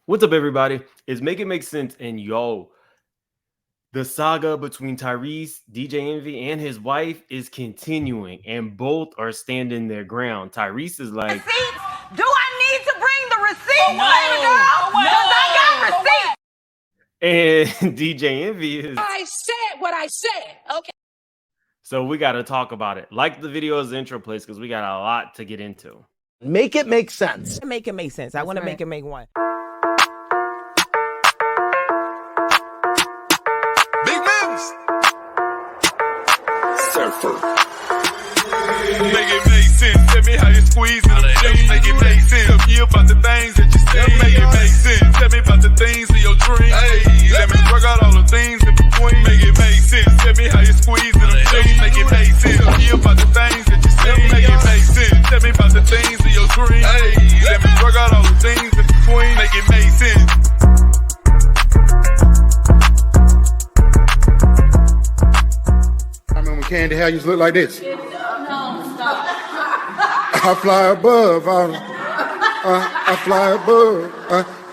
What's up, everybody? It's Make It Make Sense, and the saga between Tyrese, DJ Envy, and his wife is continuing, and both are standing their ground. Tyrese is like, receipts? Do I need to bring the receipts, baby girl? Because I got receipts. and DJ Envy is. I said what I said. Okay. So we got to talk about it. Like the video as the intro plays, because we got a lot to get into. Make it make sense. Make it make sense. I want to make it make one. Big moves. Surfer. Make it make sense. Tell me how you squeeze it. Make it make sense. Tell me about the things that you say. Make it make sense. Tell me about the things of your dreams. Hey, let me work out all the things in between. Make it make sense. Tell me how you squeeze it. Make it make sense. Tell me about the things that you say. Make it make sense. Tell me about the things of your dreams. Hey, let me work out all the things in between. Make it make sense. I remember when Candy Hair used to look like this. I fly above. I fly above.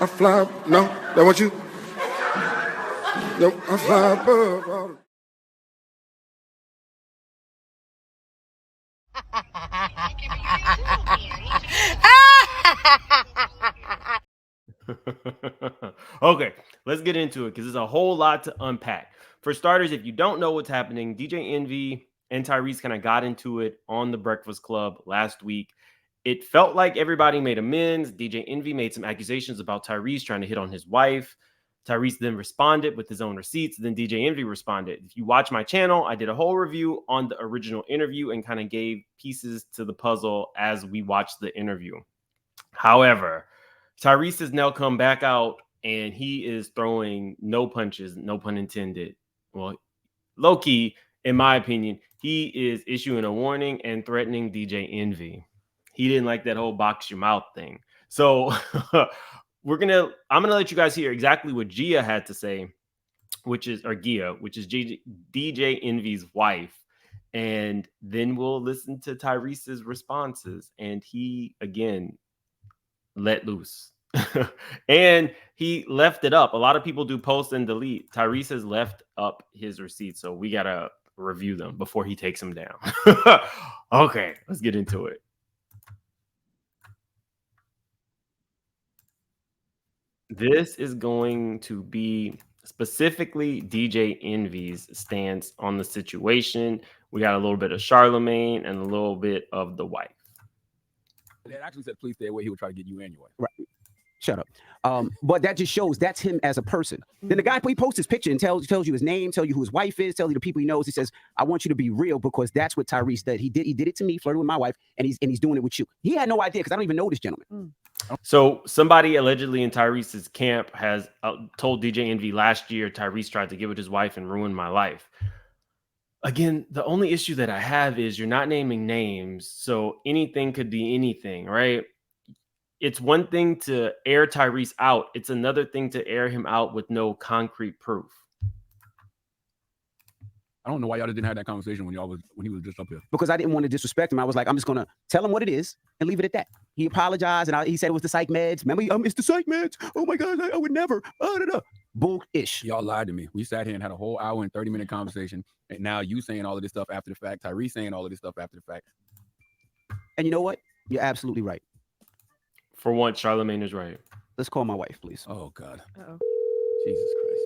I fly. No, that want you? No, I fly above. Okay, let's get into it because there's a whole lot to unpack. For starters, if you don't know what's happening, DJ Envy and Tyrese kind of got into it on the Breakfast Club last week. It felt like everybody made amends. DJ Envy made some accusations about Tyrese trying to hit on his wife. Tyrese then responded with his own receipts. Then DJ Envy responded. If you watch my channel, I did a whole review on the original interview and kind of gave pieces to the puzzle as we watched the interview. However, Tyrese has now come back out and he is throwing no punches, no pun intended. Well, low key, in my opinion, he is issuing a warning and threatening DJ Envy. He didn't like that whole box your mouth thing. So I'm gonna let you guys hear exactly what Gia had to say, which is DJ Envy's wife. And then we'll listen to Tyrese's responses. And he again let loose. And he left it up. A lot of people do post and delete. Tyrese has left up his receipts, so we gotta review them before he takes them down. Okay, let's get into it. This is going to be specifically DJ Envy's stance on the situation. We got a little bit of Charlemagne and a little bit of the wife. It actually said, please stay away. He would try to get you anyway. Right. Shut up. But that just shows that's him as a person. Then the guy, he posts his picture and tells you his name, tells you who his wife is, tells you the people he knows. He says, I want you to be real because that's what Tyrese did. He did it to me, flirted with my wife, and he's doing it with you. He had no idea because I don't even know this gentleman. So somebody allegedly in Tyrese's camp has told DJ Envy last year Tyrese tried to get with his wife and ruin my life. Again, the only issue that I have is you're not naming names, so anything could be anything, right? It's one thing to air Tyrese out. It's another thing to air him out with no concrete proof. I don't know why y'all didn't have that conversation when he was just up here. Because I didn't want to disrespect him. I was like, I'm just going to tell him what it is and leave it at that. He apologized and he said it was the psych meds. Remember, it's the psych meds. Oh my God, I would never. Bull-ish. Y'all lied to me. We sat here and had a whole hour and 30-minute conversation. And now you saying all of this stuff after the fact. Tyrese saying all of this stuff after the fact. And you know what? You're absolutely right. For once, Charlemagne is right. Let's call my wife, please. Oh, God. Uh-oh. Jesus Christ.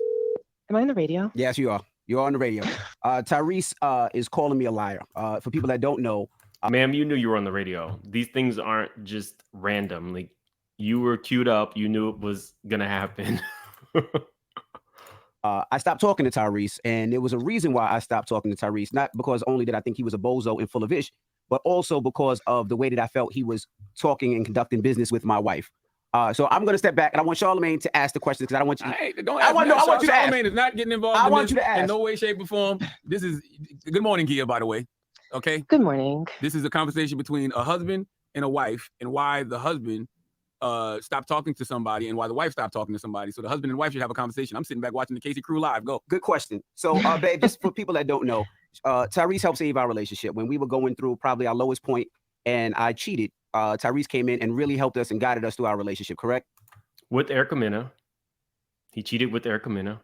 Am I on the radio? Yes, you are. You're on the radio. Tyrese is calling me a liar. For people that don't know. Ma'am, you knew you were on the radio. These things aren't just random. Like, you were queued up. You knew it was going to happen. I stopped talking to Tyrese, and there was a reason why I stopped talking to Tyrese. Not because only did I think he was a bozo and full of ish, but also because of the way that I felt he was talking and conducting business with my wife. So I'm going to step back, and I want Charlemagne to ask the questions because I don't want you. I want you to ask. Charlemagne is not getting involved. I want you to ask in no way, shape, or form. This is good morning, Gia. By the way, okay. Good morning. This is a conversation between a husband and a wife, and why the husband stopped talking to somebody, and why the wife stopped talking to somebody. So the husband and wife should have a conversation. I'm sitting back watching the Casey Crew live. Go. Good question. So, babe, just for people that don't know, Tyrese helped save our relationship when we were going through probably our lowest point, and I cheated. Tyrese came in and really helped us and guided us through our relationship. Correct? with Erica Mena. He cheated with Erica Mena.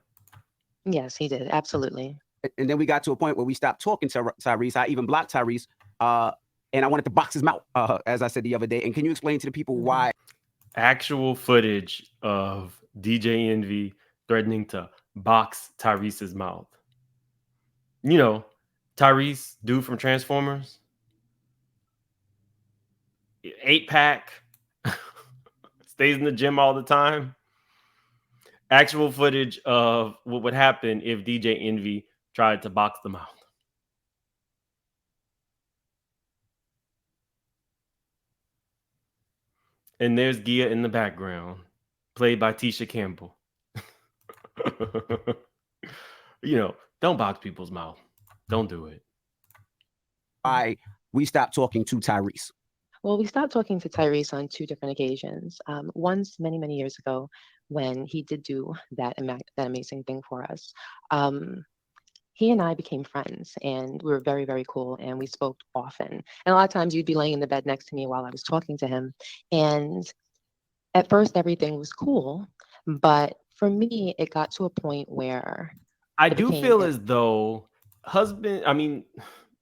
Yes, he did. Absolutely. And then we got to a point where we stopped talking to Tyrese. I even blocked Tyrese, and I wanted to box his mouth, as I said the other day. And can you explain to the people why? Actual footage of DJ Envy threatening to box Tyrese's mouth. You know, Tyrese, dude from Transformers, 8-pack, stays in the gym all the time. Actual footage of what would happen if DJ Envy tried to box them out. And there's Gia in the background, played by Tisha Campbell. Don't box people's mouth. Don't do it. Why we stopped talking to Tyrese? Well, we stopped talking to Tyrese on 2 different occasions. Once many, many years ago when he did do that amazing thing for us. He and I became friends, and we were very, very cool, and we spoke often. And a lot of times you'd be laying in the bed next to me while I was talking to him. And at first everything was cool, but for me, it got to a point where I do feel as though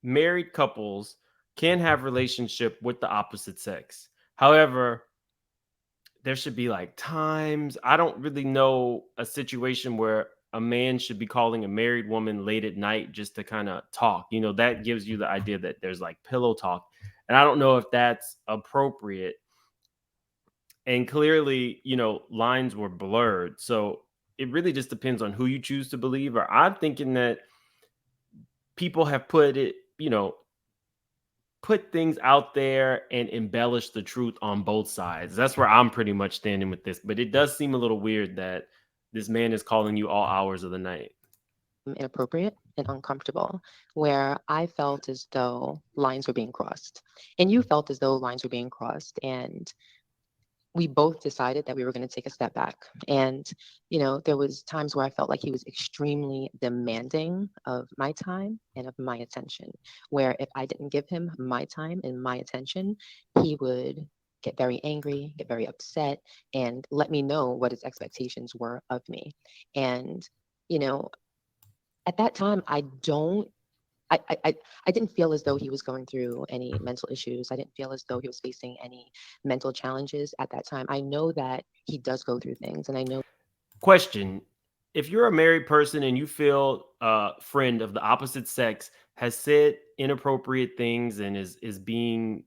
married couples can have relationship with the opposite sex. However, there should be like times. I don't really know a situation where a man should be calling a married woman late at night just to kind of talk. That gives you the idea that there's like pillow talk. And I don't know if that's appropriate. And clearly, lines were blurred. So it really just depends on who you choose to believe. Or I'm thinking that people have put things out there and embellish the truth on both sides. That's where I'm pretty much standing with this. But it does seem a little weird that this man is calling you all hours of the night. Inappropriate and uncomfortable, where I felt as though lines were being crossed, and you felt as though lines were being crossed, and we both decided that we were going to take a step back. And there was times where I felt like he was extremely demanding of my time and of my attention, where if I didn't give him my time and my attention, he would get very angry, get very upset, and let me know what his expectations were of me. And at that time, I didn't feel as though he was going through any mental issues. I didn't feel as though he was facing any mental challenges at that time. I know that he does go through things, and I know. Question: if you're a married person and you feel a friend of the opposite sex has said inappropriate things and is being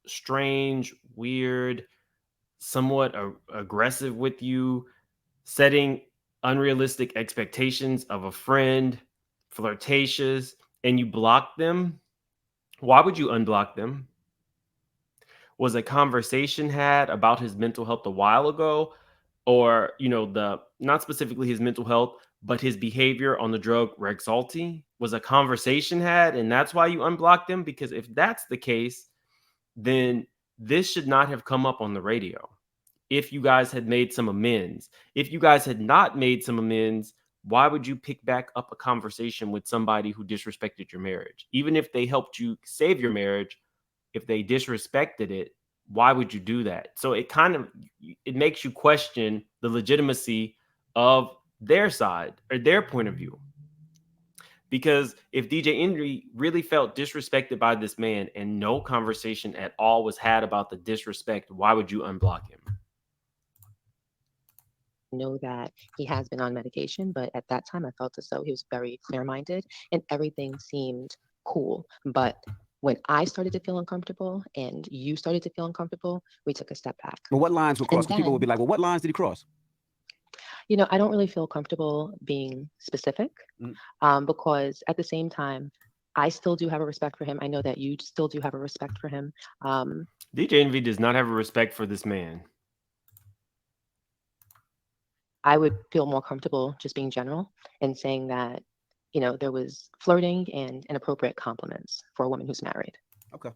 strange, weird, somewhat aggressive with you, setting unrealistic expectations of a friend, flirtatious, and you block them, why would you unblock them? Was a conversation had about his mental health a while ago, or not specifically his mental health, but his behavior on the drug Rexulti? Was a conversation had, and that's why you unblocked him? Because if that's the case, then this should not have come up on the radio. If you guys had made some amends. If you guys had not made some amends, why would you pick back up a conversation with somebody who disrespected your marriage? Even if they helped you save your marriage, if they disrespected it, why would you do that? So it makes you question the legitimacy of their side or their point of view. Because if DJ Envy really felt disrespected by this man and no conversation at all was had about the disrespect, why would you unblock him? Know that he has been on medication, but at that time I felt as though he was very clear-minded and everything seemed cool. But when I started to feel uncomfortable and you started to feel uncomfortable, we took a step back. Well, what lines were crossed? People would be like, well, what lines did he cross? I don't really feel comfortable being specific because at the same time, I still do have a respect for him. I know that you still do have a respect for him. DJ Envy does not have a respect for this man. I would feel more comfortable just being general and saying that, there was flirting and inappropriate compliments for a woman who's married. Okay.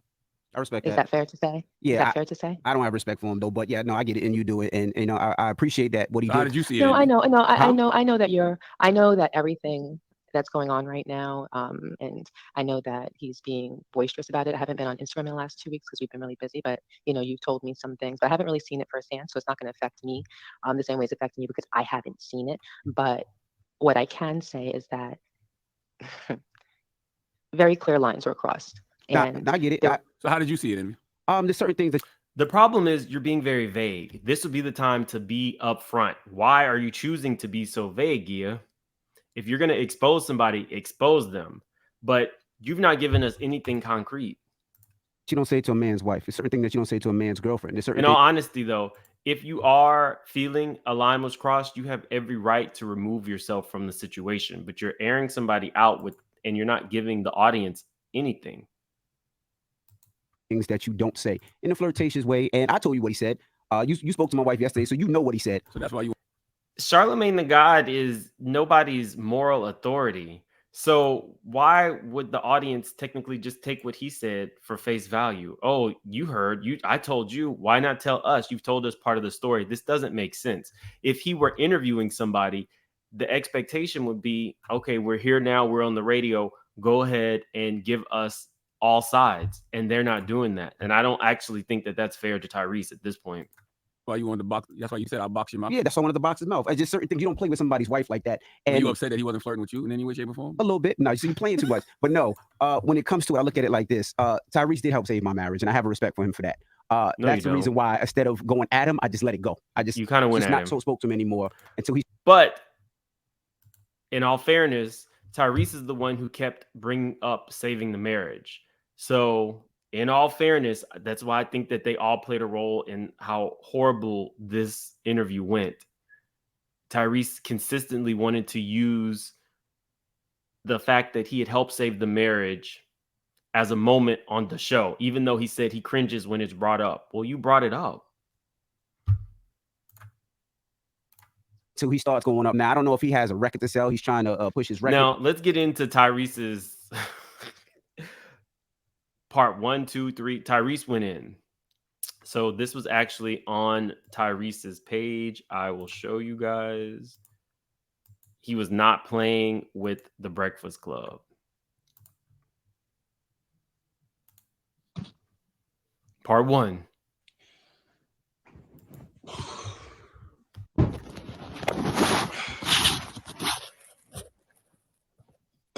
I respect that. Is that fair to say? Yeah. Is that fair to say? I don't have respect for him though, but yeah, no, I get it. And you do it. And, I appreciate that. What he did. How did you see it? No, I know that I know that everything that's going on right now. And I know that he's being boisterous about it. I haven't been on Instagram in the last 2 weeks because we've been really busy, but you've told me some things, but I haven't really seen it firsthand. So it's not going to affect me the same way it's affecting you because I haven't seen it. But what I can say is that very clear lines were crossed. And I get it. So how did you see it, Amy? There's certain things that The problem is you're being very vague. This would be the time to be upfront. Why are you choosing to be so vague, Gia? If you're going to expose somebody, expose them. But you've not given us anything concrete. you don't say to a man's wife. There's certain things that you don't say to a man's girlfriend. There's certain In all honesty, though, if you are feeling a line was crossed, you have every right to remove yourself from the situation. But you're airing somebody out with, and you're not giving the audience anything. things that you don't say in a flirtatious way. And I told you what he said. You spoke to my wife yesterday, so you know what he said. So that's why you. Charlemagne the God is nobody's moral authority. So why would the audience technically just take what he said for face value? Oh, you heard, I told you, why not tell us? You've told us part of the story. This doesn't make sense. If he were interviewing somebody, the expectation would be, okay, we're here now, we're on the radio, go ahead and give us all sides. And they're not doing that. And I don't actually think that that's fair to Tyrese at this point. Why you wanted to box? That's why you said I'll box your mouth. Yeah, that's why I wanted to box his mouth. It's just certain things you don't play with somebody's wife like that. And you upset that he wasn't flirting with you in any way, shape, or form? A little bit. No, so you're playing too much. But no, when it comes to it, I look at it like this. Tyrese did help save my marriage, and I have a respect for him for that. That's the reason why instead of going at him, I just let it go. You kind of went at him. So spoke to him anymore until he. But in all fairness, Tyrese is the one who kept bringing up saving the marriage. So in all fairness, that's why I think that they all played a role in how horrible this interview went. Tyrese consistently wanted to use the fact that he had helped save the marriage as a moment on the show, even though he said he cringes when it's brought up. Well, you brought it up. So he starts going up. Now, I don't know if he has a record to sell. He's trying to push his record. Now, let's get into Tyrese's part 1, 2, 3. Tyrese went in. So this was actually on Tyrese's page. I will show you guys. He was not playing with the Breakfast Club. Part 1.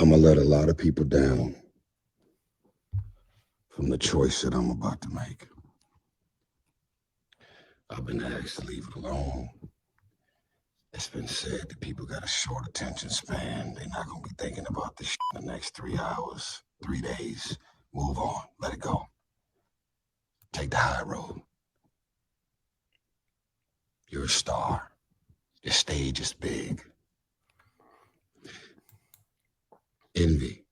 I'm gonna let a lot of people down from the choice that I'm about to make. I've been asked to leave it alone. It's been said that people got a short attention span. They're not gonna be thinking about this shit in the next 3 hours, 3 days. Move on, let it go. Take the high road. You're a star. Your stage is big. Envy.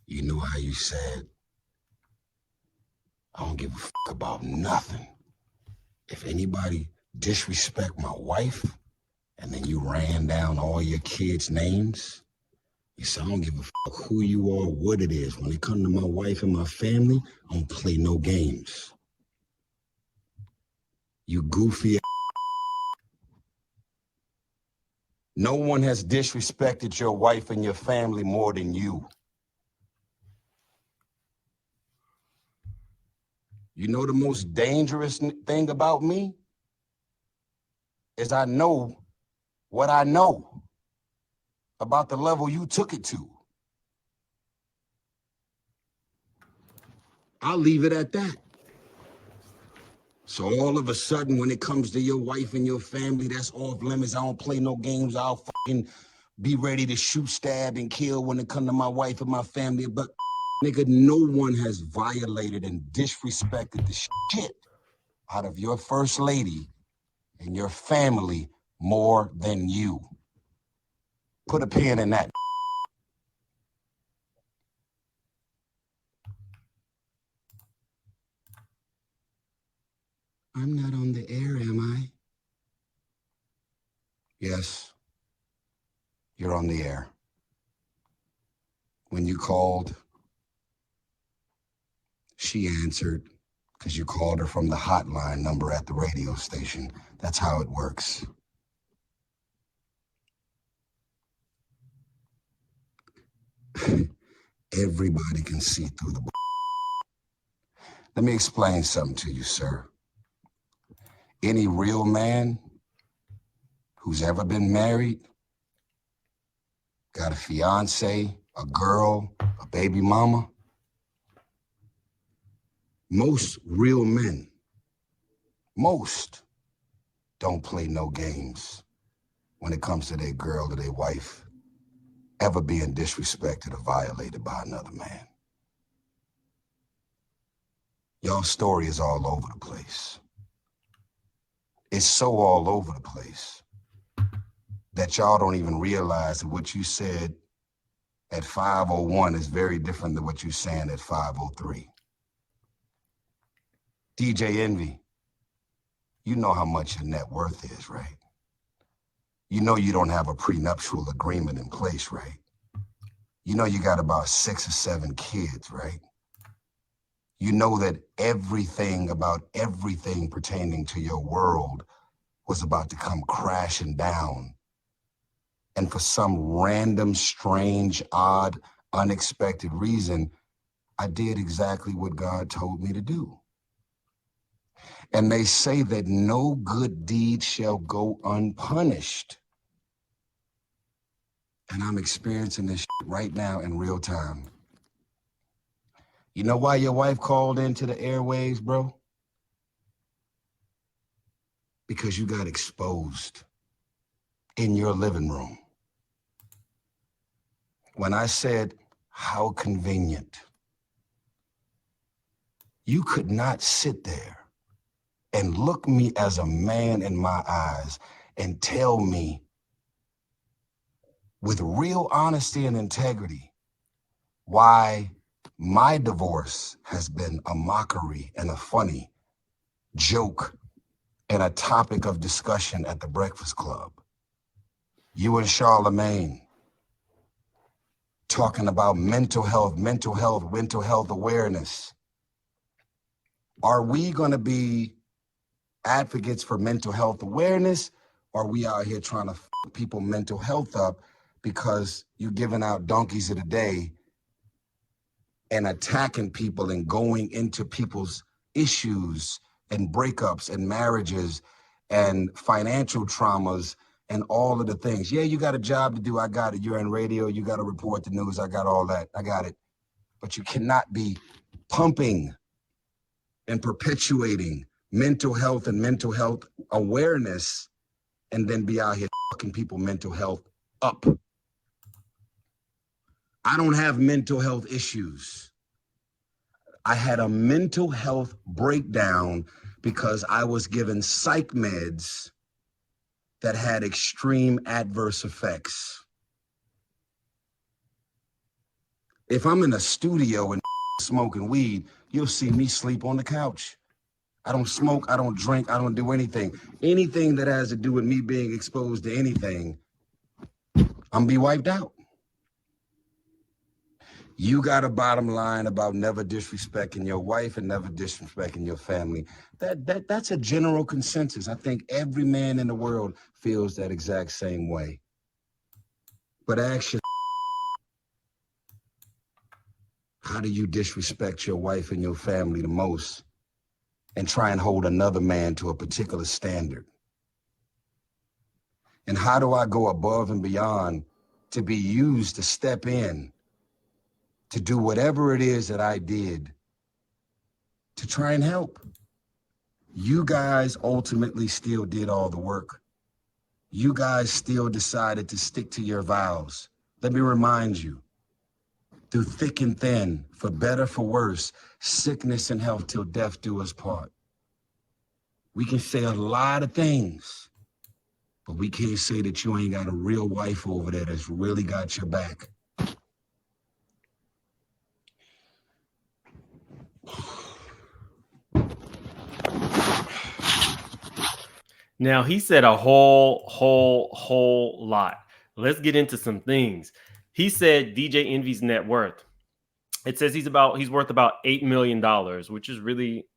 You know how you said, I don't give a fuck about nothing. If anybody disrespect my wife, and then you ran down all your kids' names, you said, I don't give a fuck who you are, what it is. When it comes to my wife and my family, I don't play no games. You goofy. No one has disrespected your wife and your family more than you. You know the most dangerous thing about me is I know what I know about the level you took it to. I'll leave it at that. So all of a sudden, when it comes to your wife and your family, that's off limits. I don't play no games. I'll fucking be ready to shoot, stab, and kill when it comes to my wife and my family. But nigga, no one has violated and disrespected the shit out of your first lady and your family more than you. Put a pin in that. I'm not on the air, am I? Yes, you're on the air. When you called, she answered because you called her from the hotline number at the radio station. That's how it works. Everybody can see through the. Let me explain something to you, sir. Any real man who's ever been married, got a fiance, a girl, a baby mama, most real men, most don't play no games when it comes to their girl or their wife ever being disrespected or violated by another man. Y'all story is all over the place. It's so all over the place that y'all don't even realize that what you said at 5:01 is very different than what you're saying at 5:03. DJ Envy, you know how much your net worth is, right? You know you don't have a prenuptial agreement in place, right? You know you got about 6 or 7 kids, right? You know that everything about everything pertaining to your world was about to come crashing down. And for some random, strange, odd, unexpected reason, I did exactly what God told me to do. And they say that no good deed shall go unpunished. And I'm experiencing this right now in real time. You know why your wife called into the airwaves, bro? Because you got exposed in your living room. When I said, how convenient, you could not sit there and look me as a man in my eyes and tell me with real honesty and integrity why my divorce has been a mockery and a funny joke and a topic of discussion at the Breakfast Club. You and Charlemagne talking about mental health awareness. Are we going to be advocates for mental health awareness, or are we out here trying to f people mental health up because you're giving out donkeys of the day and attacking people and going into people's issues and breakups and marriages and financial traumas and all of the things? Yeah, you got a job to do. I got it. You're in radio. You got to report the news. I got all that. I got it. But you cannot be pumping and perpetuating mental health and mental health awareness and then be out here fucking people mental health up. I don't have mental health issues. I had a mental health breakdown because I was given psych meds that had extreme adverse effects. If I'm in a studio and smoking weed, you'll see me sleep on the couch. I don't smoke, I don't drink, I don't do anything. Anything that has to do with me being exposed to anything, I'm gonna be wiped out. You got a bottom line about never disrespecting your wife and never disrespecting your family. That's a general consensus. I think every man in the world feels that exact same way. But actually, how do you disrespect your wife and your family the most and try and hold another man to a particular standard? And how do I go above and beyond to be used to step in to do whatever it is that I did to try and help? You guys ultimately still did all the work. You guys still decided to stick to your vows. Let me remind you, through thick and thin, for better, for worse, sickness and health till death do us part. We can say a lot of things, but we can't say that you ain't got a real wife over there that's really got your back. Now, he said a whole lot. Let's get into some things. He said DJ Envy's net worth. It says he's worth about $8 million, which is really,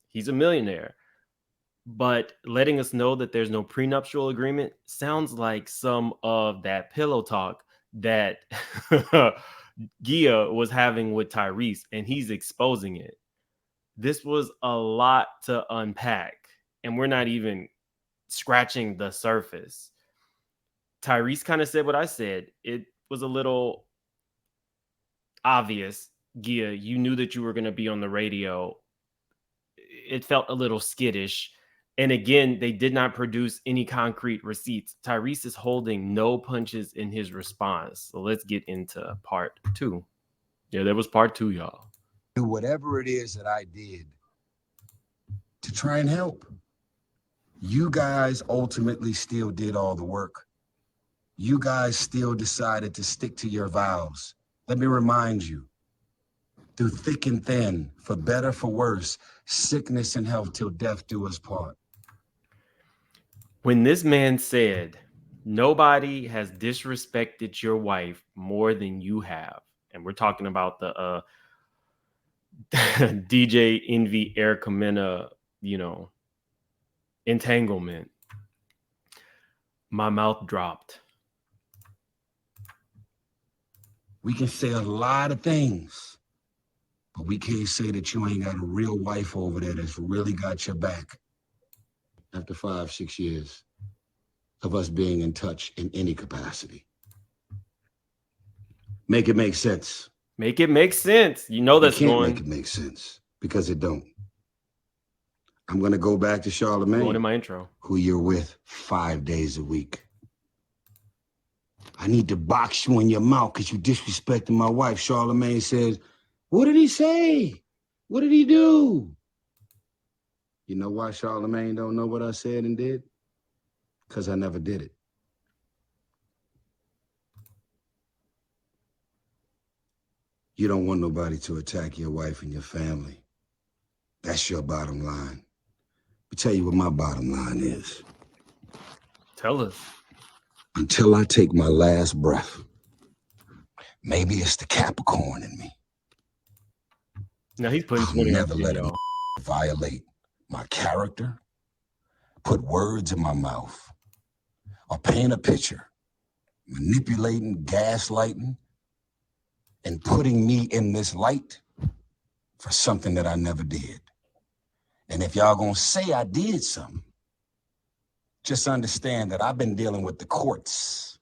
he's a millionaire. But letting us know that there's no prenuptial agreement sounds like some of that pillow talk that Gia was having with Tyrese, and he's exposing it. This was a lot to unpack, and we're not even scratching the surface. Tyrese kind of said what I said. It was a little obvious, Gia. You knew that you were going to be on the radio. It felt a little skittish. And again, they did not produce any concrete receipts. Tyrese is holding no punches in his response. So let's get into part 2. Yeah, there was part 2, y'all. Do whatever it is that I did to try and help. You guys ultimately still did all the work. You guys still decided to stick to your vows. Let me remind you, through thick and thin, for better, for worse, sickness and health till death do us part. When this man said, nobody has disrespected your wife more than you have, and we're talking about the DJ Envy Erica Mena, entanglement, my mouth dropped. We can say a lot of things, but we can't say that you ain't got a real wife over there that's really got your back. After 5-6 years of us being in touch in any capacity. Make it make sense. Make it make sense. You know that's going. Make it make sense because it don't. I'm going to go back to Charlamagne. Going in my intro. Who you're with 5 days a week. I need to box you in your mouth because you disrespecting my wife. Charlamagne says, what did he say? What did he do? You know why Charlamagne don't know what I said and did? Because I never did it. You don't want nobody to attack your wife and your family. That's your bottom line. I'll tell you what my bottom line is. Tell us. Until I take my last breath, maybe it's the Capricorn in me. Now he's putting 20 never let him violate my character, put words in my mouth, or paint a picture, manipulating, gaslighting, and putting me in this light for something that I never did. And if y'all gonna say I did something, just understand that I've been dealing with the courts.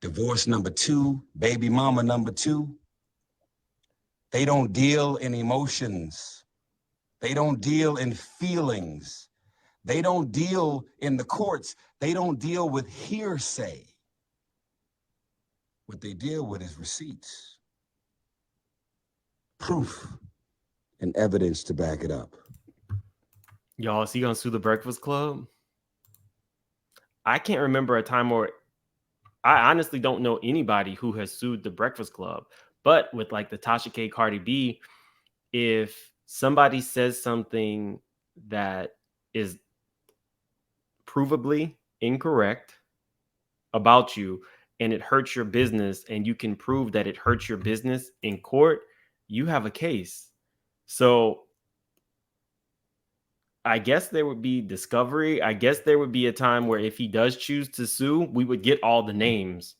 Divorce number 2, baby mama number 2. They don't deal in emotions. They don't deal in feelings. They don't deal in the courts. They don't deal with hearsay. What they deal with is receipts, proof, and evidence to back it up. Y'all, is he gonna sue the Breakfast Club? I can't remember a time where I honestly don't know anybody who has sued the Breakfast Club. But with like the Tasha K, Cardi B, if somebody says something that is provably incorrect about you and it hurts your business and you can prove that it hurts your business in court, you have a case. So I guess there would be discovery. I guess there would be a time where if he does choose to sue, we would get all the names.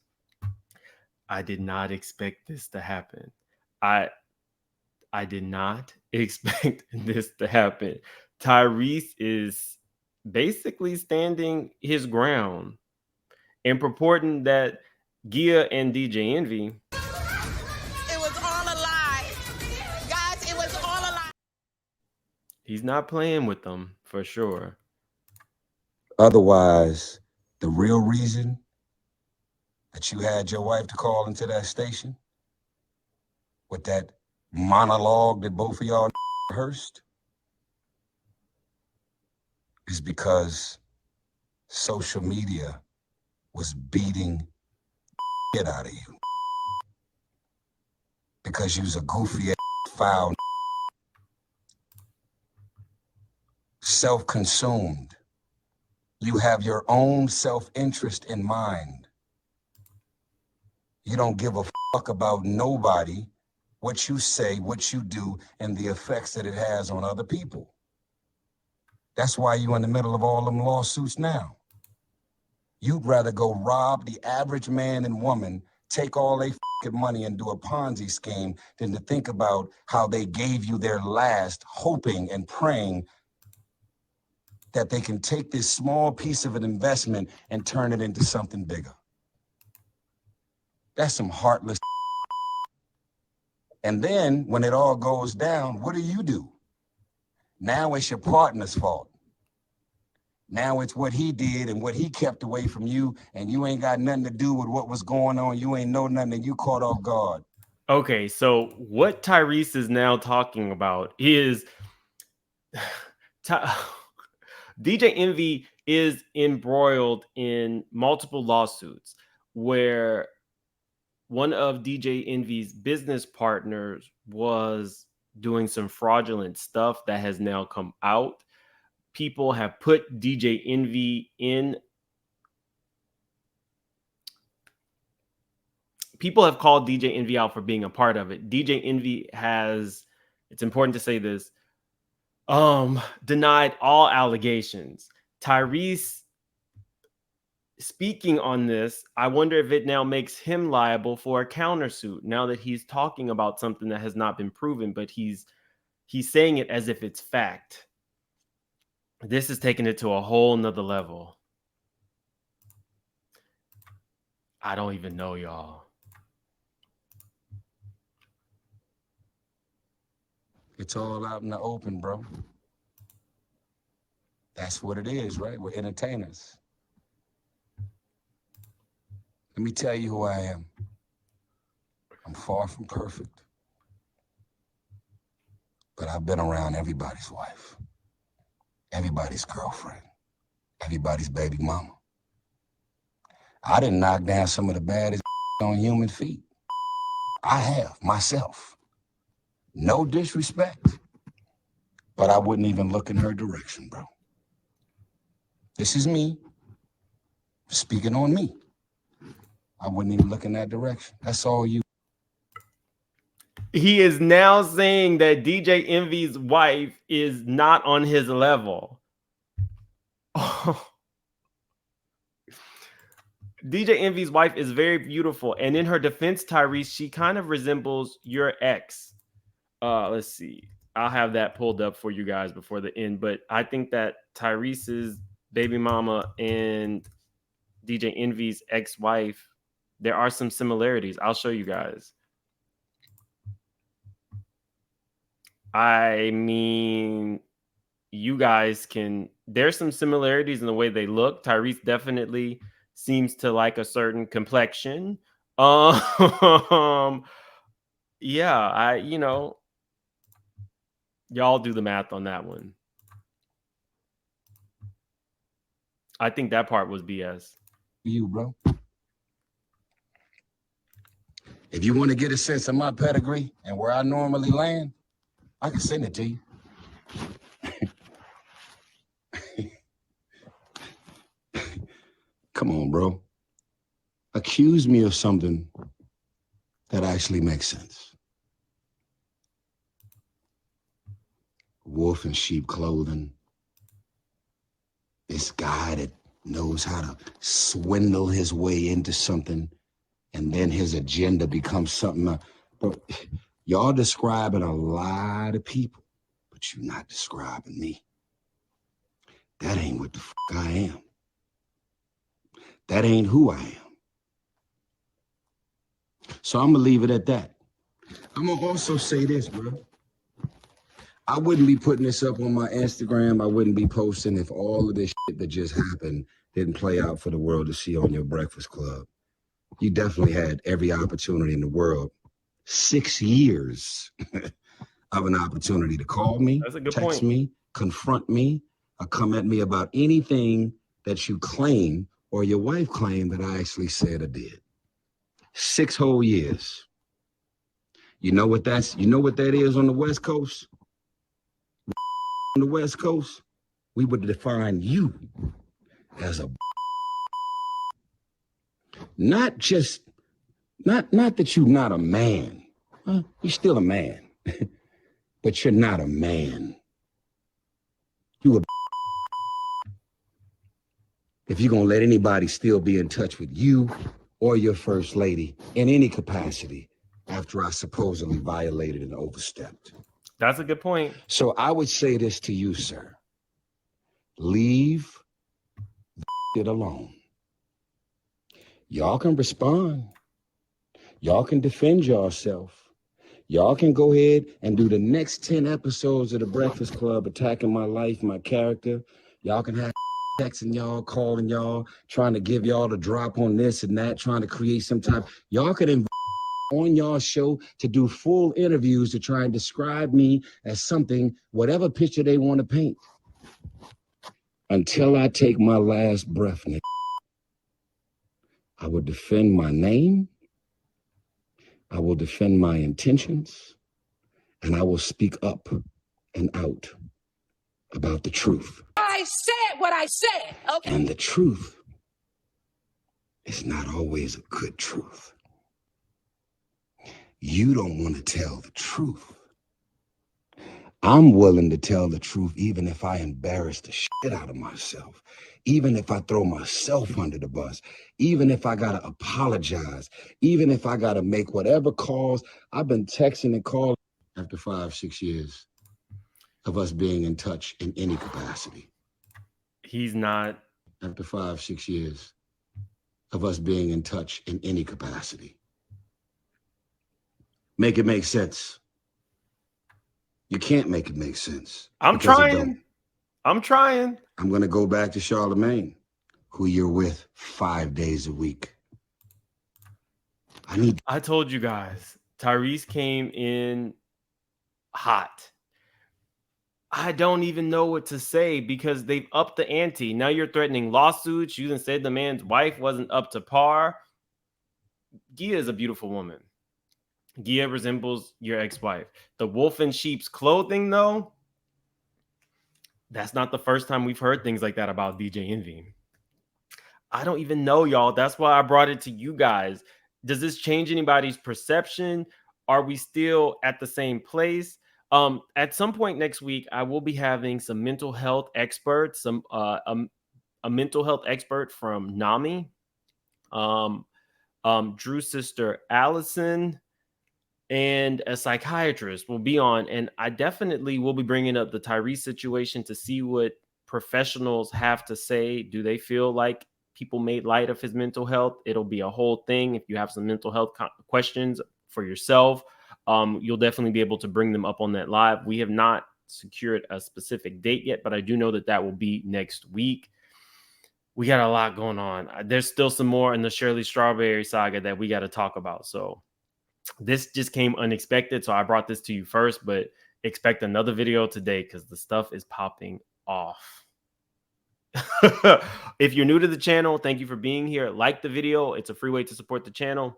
I did not expect this to happen. I did not expect this to happen. Tyrese is basically standing his ground and purporting that Gia and DJ Envy. It was all a lie. Guys, it was all a lie. He's not playing with them for sure. Otherwise, the real reason that you had your wife to call into that station with that monologue that both of y'all rehearsed is because social media was beating shit out of you. Because you was a goofy, foul, self-consumed. You have your own self-interest in mind. You don't give a fuck about nobody, what you say, what you do, and the effects that it has on other people. That's why you're in the middle of all them lawsuits now. You'd rather go rob the average man and woman, take all their money and do a Ponzi scheme than to think about how they gave you their last, hoping and praying that they can take this small piece of an investment and turn it into something bigger. That's some heartless. And then when it all goes down, what do? Now it's your partner's fault. Now it's what he did and what he kept away from you, and you ain't got nothing to do with what was going on. You ain't know nothing, and you caught off guard. Okay, so what Tyrese is now talking about is DJ Envy is embroiled in multiple lawsuits where one of DJ Envy's business partners was doing some fraudulent stuff that has now come out. People have put DJ Envy in. People have called DJ Envy out for being a part of it. DJ Envy has, it's important to say this, denied all allegations. Tyrese speaking on this, I wonder if it now makes him liable for a countersuit now that he's talking about something that has not been proven, but he's saying it as if it's fact. This is taking it to a whole nother level. I don't even know, y'all. It's all out in the open, bro. That's what it is, right? We're entertainers. Let me tell you who I am. I'm far from perfect. But I've been around everybody's wife, everybody's girlfriend, everybody's baby mama. I didn't knock down some of the baddest on human feet. I have, myself. No disrespect, but I wouldn't even look in her direction, bro. This is me speaking on me. I wouldn't even look in that direction. That's all you. He is now saying that DJ Envy's wife is not on his level. Oh. DJ Envy's wife is very beautiful. And in her defense, Tyrese, she kind of resembles your ex. Let's see. I'll have that pulled up for you guys before the end. But I think that Tyrese's baby mama and DJ Envy's ex-wife, there are some similarities. I'll show you guys. I mean, you guys can, there's some similarities in the way they look. Tyrese definitely seems to like a certain complexion. Yeah, y'all do the math on that one. I think that part was BS. You, bro. If you want to get a sense of my pedigree and where I normally land, I can send it to you. Come on, bro. Accuse me of something that actually makes sense. Wolf in sheep clothing. This guy that knows how to swindle his way into something, and then his agenda becomes something. But y'all describing a lot of people, but you're not describing me. That ain't what the fuck I am. That ain't who I am. So I'm gonna leave it at that. I'm gonna also say this, bro. I wouldn't be putting this up on my Instagram. I wouldn't be posting if all of this shit that just happened didn't play out for the world to see on your Breakfast Club. You definitely had every opportunity in the world. 6 years of an opportunity to call me, text me, confront me, or come at me about anything that you claim or your wife claimed that I actually said or did. 6 whole years. You know what that is on the West Coast? On the West Coast, we would define you as a not that you're not a man. You're still a man, but you're not a man. You a if you're gonna let anybody still be in touch with you or your first lady in any capacity after I supposedly violated and overstepped. That's a good point. So I would say this to you, sir. Leave it alone. Y'all can respond. Y'all can defend yourself. Y'all can go ahead and do the next 10 episodes of The Breakfast Club attacking my life, my character. Y'all can have texting y'all, calling y'all, trying to give y'all the drop on this and that, trying to create some type. Y'all could invite on y'all show to do full interviews to try and describe me as something, whatever picture they want to paint. Until I take my last breath, nigga, I will defend my name, I will defend my intentions, and I will speak up and out about the truth. I said what I said. Okay. And the truth is not always a good truth. You don't want to tell the truth. I'm willing to tell the truth even if I embarrass the shit out of myself, even if I throw myself under the bus, even if I gotta apologize, even if I gotta make whatever calls. I've been texting and calling after 5-6 years of us being in touch in any capacity. He's not. After 5-6 years of us being in touch in any capacity. Make it make sense. You can't make it make sense. I'm trying. I'm trying. I'm going to go back to Charlemagne, who you're with 5 days a week. I told you guys, Tyrese came in hot. I don't even know what to say because they've upped the ante. Now you're threatening lawsuits. You even said the man's wife wasn't up to par. Gia is a beautiful woman. Gia resembles your ex-wife. The wolf in sheep's clothing, though, that's not the first time we've heard things like that about DJ Envy. I don't even know, y'all. That's why I brought it to you guys. Does this change anybody's perception? Are we still at the same place? At some point next week, I will be having some mental health experts, a mental health expert from NAMI, Drew's sister Allison, and a psychiatrist will be on. And I definitely will be bringing up the Tyrese situation to see what professionals have to say. Do they feel like people made light of his mental health? It'll be a whole thing. If you have some mental health questions for yourself, you'll definitely be able to bring them up on that live. We have not secured a specific date yet, but I do know that that will be next week. We got a lot going on. There's still some more in the Shirley Strawberry saga that we got to talk about. So this just came unexpected. So I brought this to you first, but expect another video today because the stuff is popping off. If you're new to the channel, thank you for being here. Like the video. It's a free way to support the channel.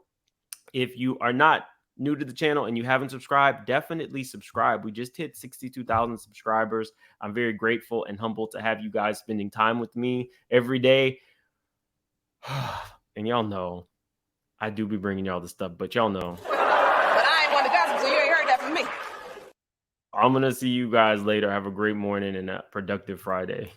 If you are not new to the channel and you haven't subscribed, definitely subscribe. We just hit 62,000 subscribers. I'm very grateful and humbled to have you guys spending time with me every day. And y'all know I do be bringing y'all the stuff, but y'all know. But I ain't want to gossip, so you ain't heard that from me. I'm going to see you guys later. Have a great morning and a productive Friday.